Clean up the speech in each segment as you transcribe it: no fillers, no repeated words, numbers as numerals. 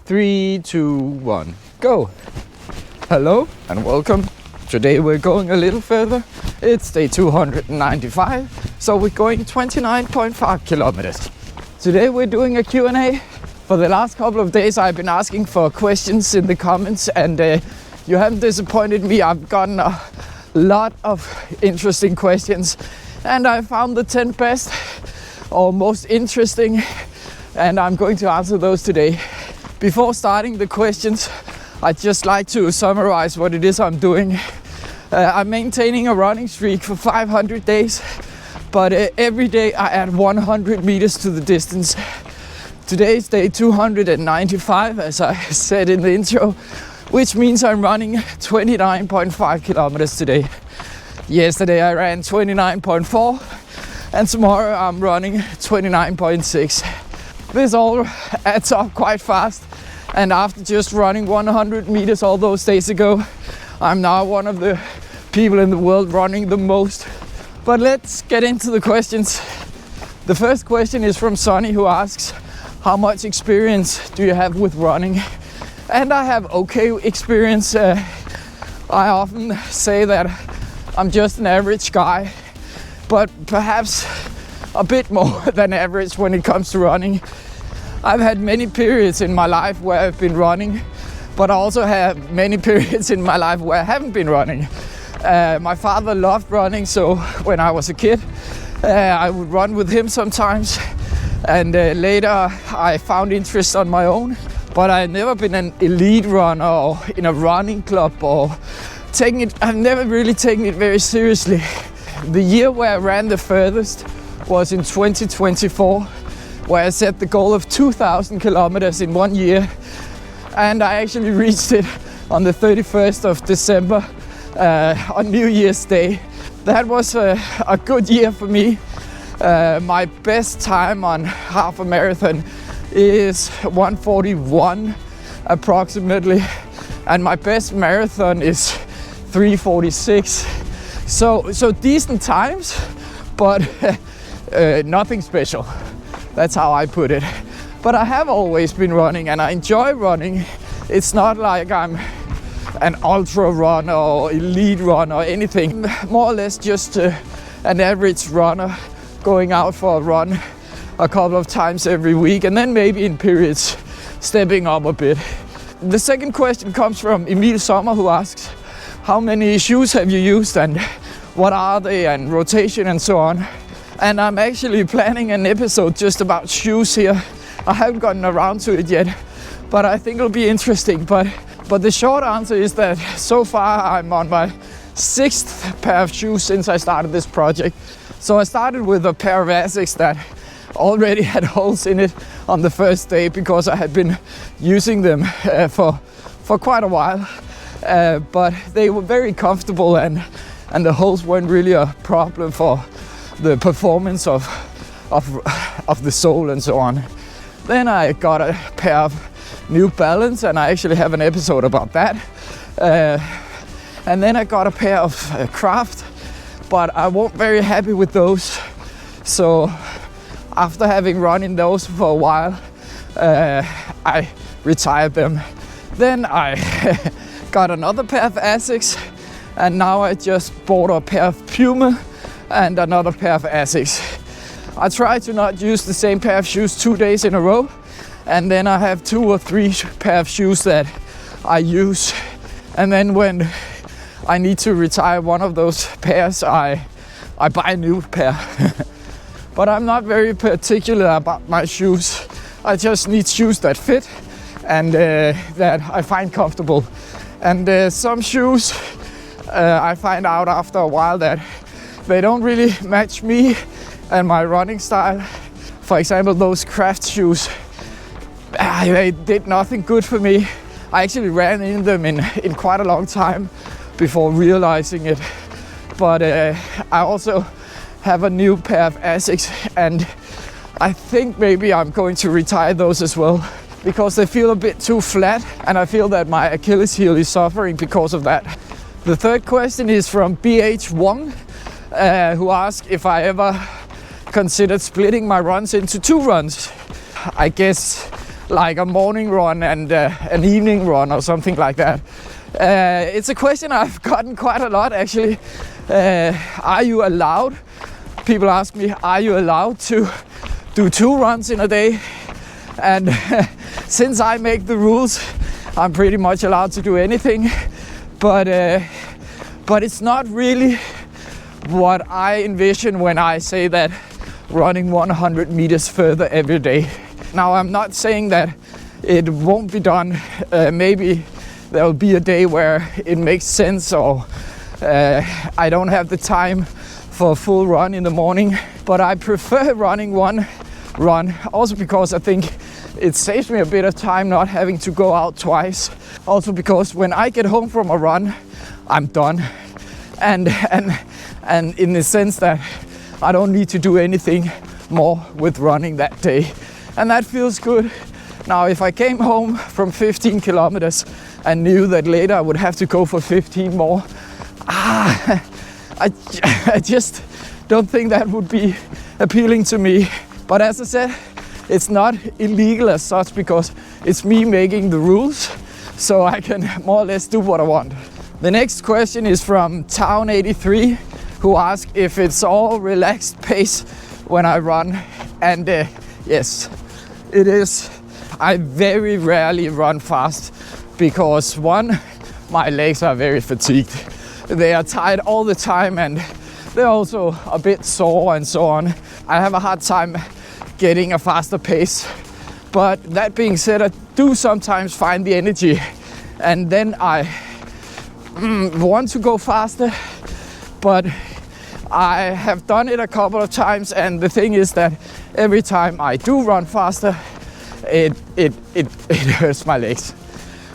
3, 2, 1, go! Hello and welcome. Today we're going a little further. It's day 295, so we're going 29.5 kilometers. Today we're doing a Q&A. For the last couple of days I've been asking for questions in the comments, and you haven't disappointed me. I've gotten a lot of interesting questions, and I found the 10 best or most interesting, and I'm going to answer those today. Before starting the questions, I'd just like to summarize what it is I'm doing. I'm maintaining a running streak for 500 days, but every day I add 100 meters to the distance. Today is day 295, as I said in the intro, which means I'm running 29.5 kilometers today. Yesterday I ran 29.4, and tomorrow I'm running 29.6. This all adds up quite fast, and after just running 100 meters all those days ago, I'm now one of the people in the world running the most. But let's get into the questions. The first question is from Sonny, who asks, how much experience do you have with running? And I have okay experience. I often say that I'm just an average guy, but perhaps a bit more than average when it comes to running. I've had many periods in my life where I've been running, but I also have many periods in my life where I haven't been running. My father loved running, so when I was a kid, I would run with him sometimes. And later I found interest on my own, but I've never been an elite runner or in a running club or I've never really taken it very seriously. The year where I ran the furthest was in 2024, where I set the goal of 2,000 kilometers in 1 year. And I actually reached it on the 31st of December, on New Year's Day. That was a good year for me. My best time on half a marathon is 1:41 approximately, and my best marathon is 3:46. So decent times, but nothing special. That's how I put it. But I have always been running, and I enjoy running. It's not like I'm an ultra runner or elite runner or anything. More or less just an average runner going out for a run a couple of times every week, and then maybe in periods stepping up a bit. The second question comes from Emil Sommer, who asks, how many shoes have you used and what are they, and rotation and so on. And I'm actually planning an episode just about shoes here. I haven't gotten around to it yet, but I think it'll be interesting. But the short answer is that so far I'm on my 6th pair of shoes since I started this project. So I started with a pair of Asics that already had holes in it on the first day because I had been using them for quite a while. But they were very comfortable, and the holes weren't really a problem for the performance of the sole and so on. Then I got a pair of New Balance, and I actually have an episode about that. And then I got a pair of Craft, but I wasn't very happy with those. So after having run in those for a while, I retired them. Then I got another pair of Asics, and now I just bought a pair of Puma and another pair of Asics. I try to not use the same pair of shoes 2 days in a row, and then I have 2 or 3 pair of shoes that I use. And then when I need to retire one of those pairs, I buy a new pair. But I'm not very particular about my shoes. I just need shoes that fit and that I find comfortable. And some shoes, I find out after a while that they don't really match me and my running style. For example, those Craft shoes, they did nothing good for me. I actually ran in them in quite a long time before realizing it. But I also have a new pair of Asics, and I think maybe I'm going to retire those as well, because they feel a bit too flat, and I feel that my Achilles heel is suffering because of that. The third question is from BH Wong, who asked if I ever considered splitting my runs into 2 runs. I guess like a morning run and an evening run or something like that? It's a question I've gotten quite a lot actually. Are you allowed? People ask me, are you allowed to do 2 runs in a day? And since I make the rules, I'm pretty much allowed to do anything. But it's not really what I envision when I say that running 100 meters further every day. Now, I'm not saying that it won't be done. Maybe there'll be a day where it makes sense, or I don't have the time for a full run in the morning. But I prefer running one run, also because I think it saves me a bit of time not having to go out twice. Also because when I get home from a run, I'm done. And in the sense that I don't need to do anything more with running that day. And that feels good. Now, if I came home from 15 kilometers and knew that later I would have to go for 15 more, I just don't think that would be appealing to me. But as I said, it's not illegal as such because it's me making the rules, so I can more or less do what I want. The next question is from Town83, who asks if it's all relaxed pace when I run. And yes, it is. I very rarely run fast because one, my legs are very fatigued. They are tired all the time and they're also a bit sore and so on. I have a hard time getting a faster pace. But that being said, I do sometimes find the energy and then I want to go faster, but I have done it a couple of times, and the thing is that every time I do run faster, it hurts my legs.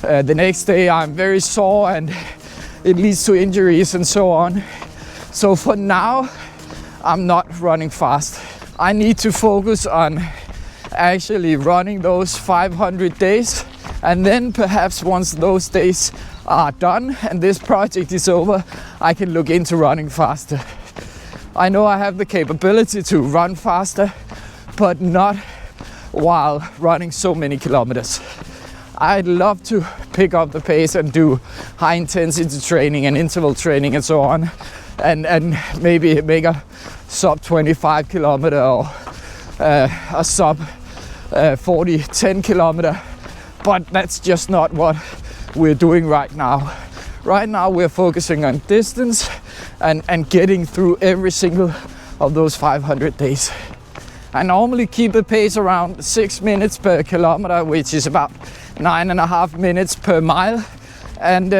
The next day I'm very sore and it leads to injuries and so on. So for now, I'm not running fast. I need to focus on actually running those 500 days, and then perhaps once those days are done and this project is over, I can look into running faster. I know I have the capability to run faster, but not while running so many kilometers. I'd love to pick up the pace and do high intensity training and interval training and so on, and maybe make a sub 25 kilometer or a sub 40 10 kilometer, but that's just not what we're doing right now. Right now we're focusing on distance and getting through every single of those 500 days. I normally keep the pace around 6 minutes per kilometer, which is about 9.5 minutes per mile, and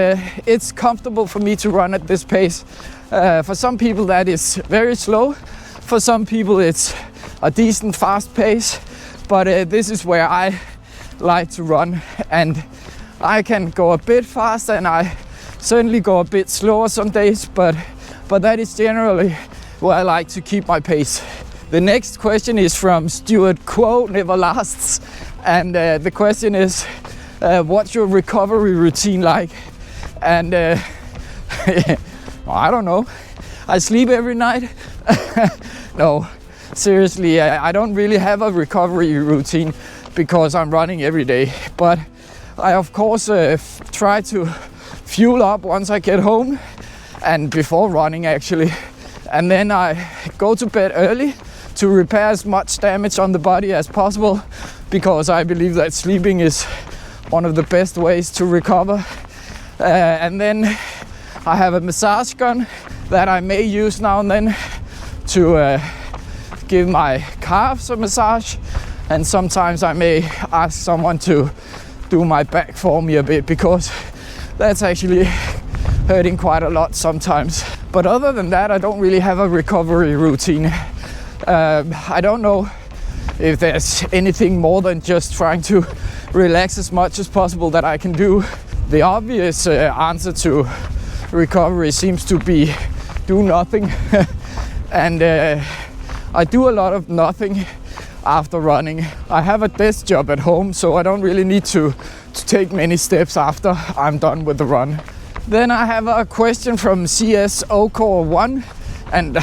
it's comfortable for me to run at this pace. For some people that is very slow, for some people it's a decent fast pace, but this is where I like to run, and I can go a bit faster and I certainly go a bit slower some days, but that is generally where I like to keep my pace. The next question is from Stuart Quo Never Lasts, and the question is, what's your recovery routine like? And I don't know. I sleep every night. No, seriously, I don't really have a recovery routine because I'm running every day. But I of course try to fuel up once I get home and before running actually. And then I go to bed early to repair as much damage on the body as possible, because I believe that sleeping is one of the best ways to recover. And then I have a massage gun that I may use now and then to give my calves a massage, and sometimes I may ask someone to do my back for me a bit, because that's actually hurting quite a lot sometimes. But other than that, I don't really have a recovery routine. I don't know if there's anything more than just trying to relax as much as possible that I can do. The obvious answer to recovery seems to be do nothing. And I do a lot of nothing after running. I have a desk job at home, so I don't really need to take many steps after I'm done with the run. Then I have a question from CS Okor1, and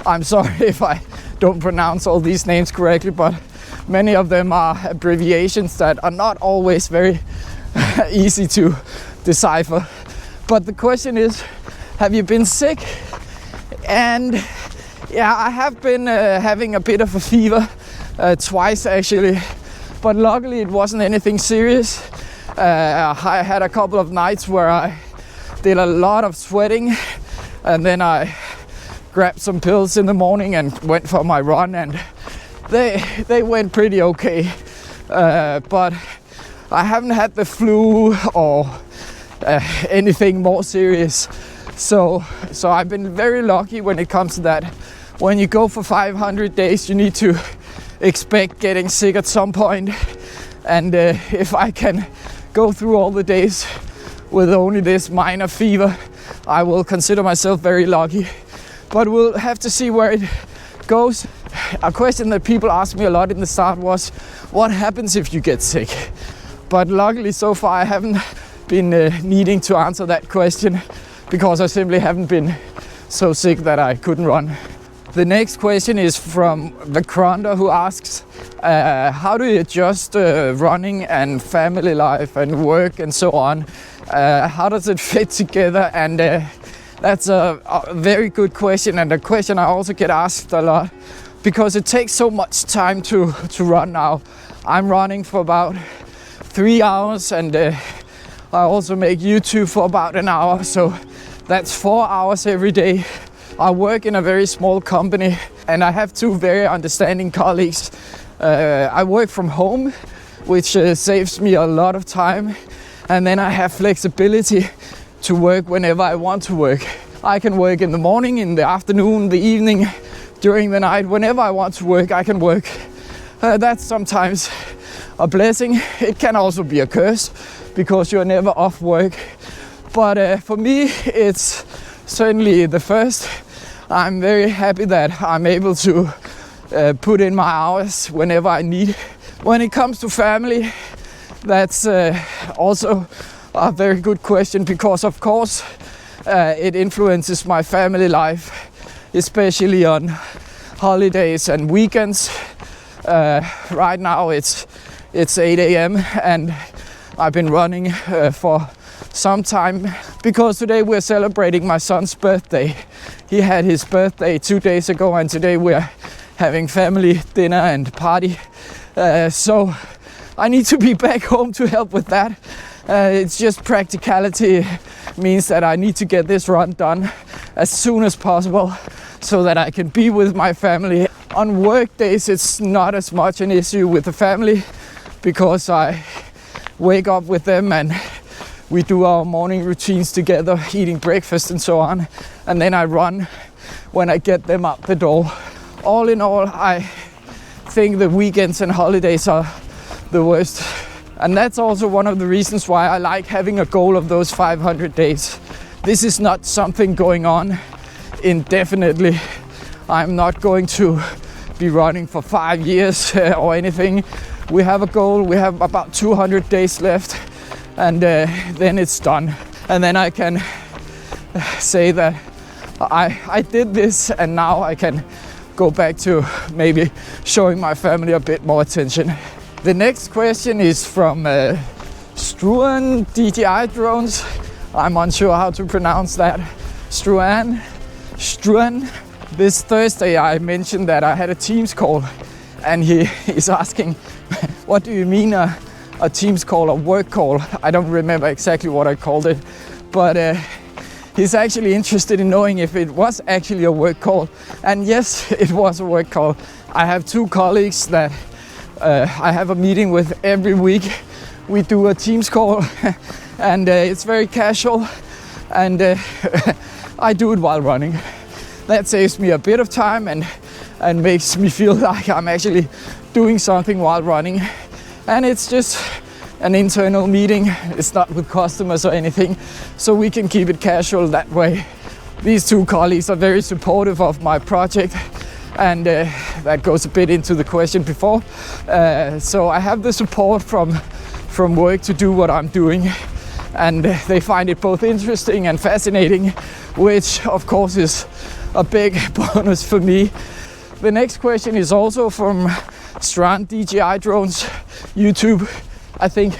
I'm sorry if I don't pronounce all these names correctly, but Many of them are abbreviations that are not always very easy to decipher. But the question is, have you been sick? And yeah, I have been having a bit of a fever twice actually, but luckily it wasn't anything serious. I had a couple of nights where I did a lot of sweating, and then I grabbed some pills in the morning and went for my run, and they went pretty okay. But I haven't had the flu or anything more serious. So I've been very lucky when it comes to that. When you go for 500 days, you need to expect getting sick at some point. And if I can go through all the days with only this minor fever, I will consider myself very lucky. But we'll have to see where it goes. A question that people asked me a lot in the start was, what happens if you get sick? But luckily so far I haven't been needing to answer that question, because I simply haven't been so sick that I couldn't run. The next question is from Vikranda, who asks, how do you adjust running and family life and work and so on? How does it fit together? And that's a very good question, and a question I also get asked a lot, because it takes so much time to run now. I'm running for about 3 hours, and I also make YouTube for about an hour, so that's 4 hours every day. I work in a very small company, and I have 2 very understanding colleagues. I work from home, which saves me a lot of time, and then I have flexibility to work whenever I want to work. I can work in the morning, in the afternoon, the evening, during the night. Whenever I want to work, I can work. That's sometimes a blessing. It can also be a curse, because you're never off work. But for me, it's certainly the first. I'm very happy that I'm able to put in my hours whenever I need. When it comes to family, that's also a very good question, because of course it influences my family life, especially on holidays and weekends. Right now it's 8 a.m. and I've been running for some time, because today we're celebrating my son's birthday. He had his birthday 2 days ago, and today we're having family dinner and party. So I need to be back home to help with that. It's just practicality means that I need to get this run done as soon as possible, so that I can be with my family. On work days, it's not as much an issue with the family, because I wake up with them and we do our morning routines together, eating breakfast and so on, and then I run when I get them out the door. All in all, I think the weekends and holidays are the worst. And that's also one of the reasons why I like having a goal of those 500 days. This is not something going on indefinitely. I'm not going to be running for 5 years or anything. We have a goal, we have about 200 days left, and then it's done. And then I can say that I did this, and now I can go back to maybe showing my family a bit more attention. The next question is from Struan DJI Drones. I'm unsure how to pronounce that. Struan. This Thursday I mentioned that I had a Teams call, and he is asking, what do you mean a Teams call, a work call? I don't remember exactly what I called it, but he's actually interested in knowing if it was actually a work call. And yes, it was a work call. I have 2 colleagues that I have a meeting with every week. We do a Teams call and it's very casual, and I do it while running. That saves me a bit of time and makes me feel like I'm actually doing something while running. And it's just an internal meeting. It's not with customers or anything, so we can keep it casual that way. These 2 colleagues are very supportive of my project, and that goes a bit into the question before. So I have the support from work to do what I'm doing, and they find it both interesting and fascinating, which of course is a big bonus for me. The next question is also from Strand DJI drones, YouTube, I think.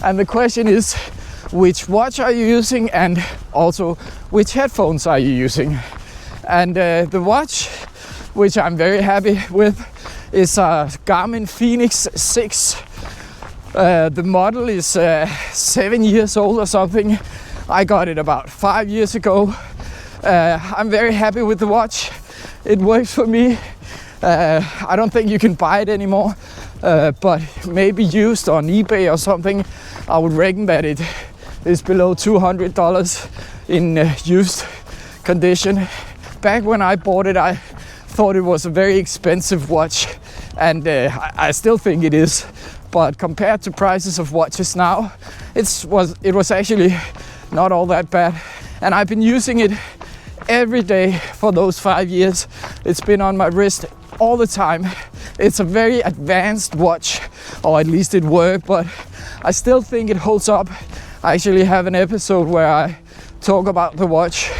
And the question is, which watch are you using, and also which headphones are you using? And the watch, which I'm very happy with, is a Garmin Fenix 6. The model is 7 years old or something. I got it about 5 years ago. I'm very happy with the watch. It works for me. I don't think you can buy it anymore, but maybe used on eBay or something. I would reckon that it is below $200 in used condition. Back when I bought it, I thought it was a very expensive watch, and I still think it is. But compared to prices of watches now, it was actually not all that bad. And I've been using it every day for those 5 years. It's been on my wrist all the time. It's a very advanced watch, or at least it worked, but I still think it holds up. I actually have an episode where I talk about the watch.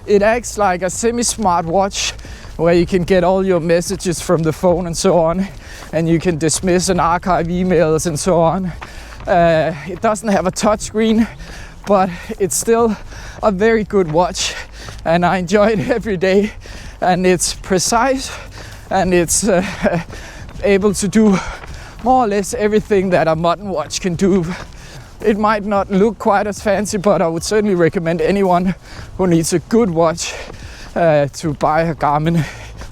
It acts like a semi-smart watch where you can get all your messages from the phone and so on, and you can dismiss and archive emails and so on. It doesn't have a touch screen, but it's still a very good watch, and I enjoy it every day. And it's precise, and it's able to do more or less everything that a modern watch can do. It might not look quite as fancy, but I would certainly recommend anyone who needs a good watch to buy a Garmin.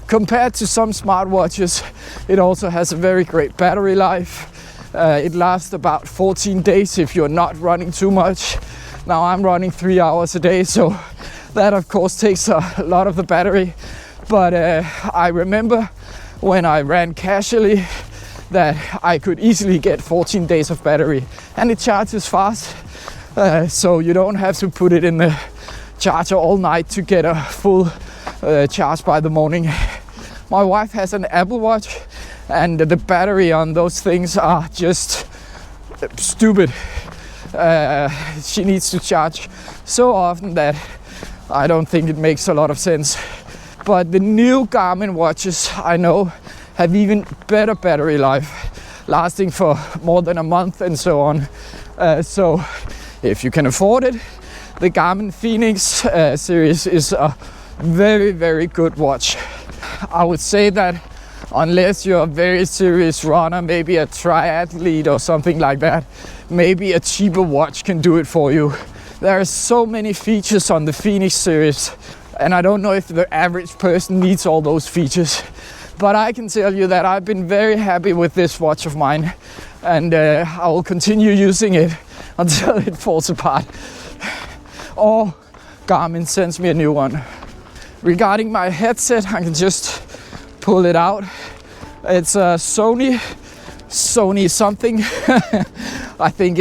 Compared to some smartwatches, it also has a very great battery life. It lasts about 14 days if you're not running too much. Now I'm running 3 hours a day, so that of course takes a lot of the battery. But I remember when I ran casually that I could easily get 14 days of battery, and it charges fast, so you don't have to put it in the charger all night to get a full charge by the morning. My wife has an Apple Watch, and the battery on those things are just stupid. She needs to charge so often that I don't think it makes a lot of sense. But the new Garmin watches I know have even better battery life, lasting for more than a month and so on. So if you can afford it, the Garmin Fenix series is a very, very good watch. I would say that unless you're a very serious runner, maybe a triathlete or something like that, maybe a cheaper watch can do it for you. There are so many features on the Fenix series, and I don't know if the average person needs all those features. But I can tell you that I've been very happy with this watch of mine, and I will continue using it until it falls apart, or Garmin sends me a new one. Regarding my headset, I can just pull it out. It's a Sony something. I think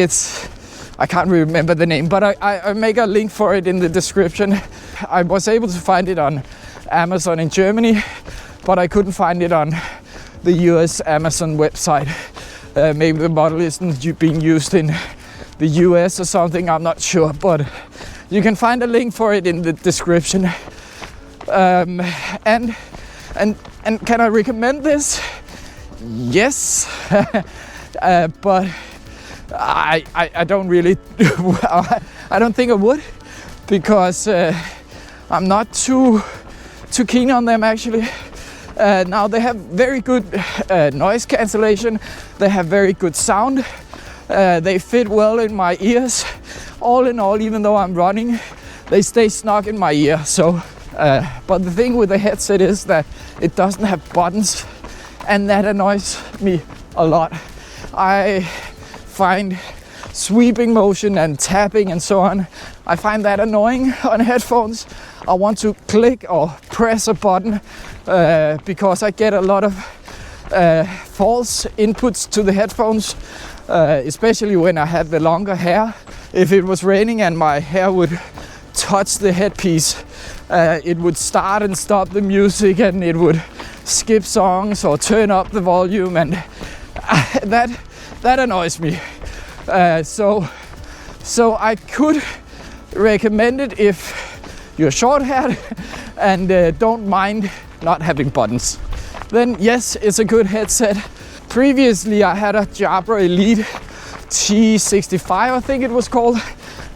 I can't remember the name, but I make a link for it in the description. I was able to find it on Amazon in Germany, but I couldn't find it on the US Amazon website. Maybe the model isn't being used in the US or something, I'm not sure, but you can find a link for it in the description. And can I recommend this? Yes, but I don't really, I don't think I would, because I'm not too keen on them actually. Now they have very good noise cancellation, they have very good sound, they fit well in my ears. All in all, even though I'm running, they stay snug in my ear. So, but the thing with the headset is that it doesn't have buttons, and that annoys me a lot. I find sweeping motion and tapping and so on, I find that annoying on headphones. I want to click or press a button because I get a lot of false inputs to the headphones, especially when I have the longer hair. If it was raining and my hair would touch the headpiece, it would start and stop the music, and it would skip songs or turn up the volume, and that annoys me. So I could recommend it if you're short-haired and don't mind not having buttons. Then yes, it's a good headset. Previously I had a Jabra Elite T65, I think it was called,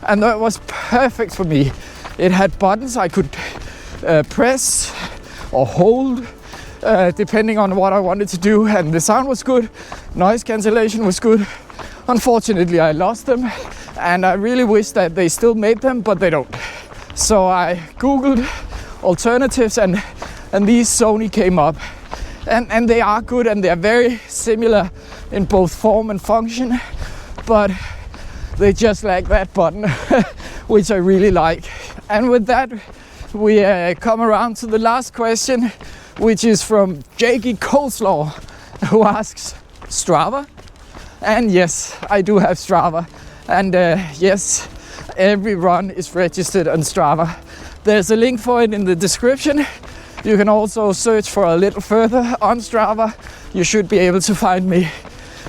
and that was perfect for me. It had buttons I could press or hold depending on what I wanted to do, and the sound was good, noise cancellation was good. Unfortunately I lost them, and I really wish that they still made them, but they don't. So I googled alternatives, and these Sony came up, and they are good, and they are very similar in both form and function, but they just lack that button which I really like. And with that we come around to the last question, which is from Jakey Coleslaw, who asks, Strava? And yes, I do have Strava, and yes, every run is registered on Strava. There's a link for it in the description. You can also search for a little further on Strava. You should be able to find me.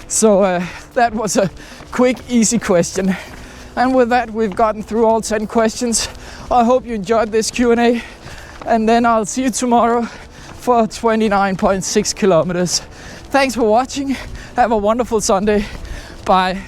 So that was a quick, easy question. And with that, we've gotten through all 10 questions. I hope you enjoyed this Q&A, and then I'll see you tomorrow for 29.6 kilometers. Thanks for watching. Have a wonderful Sunday. Bye.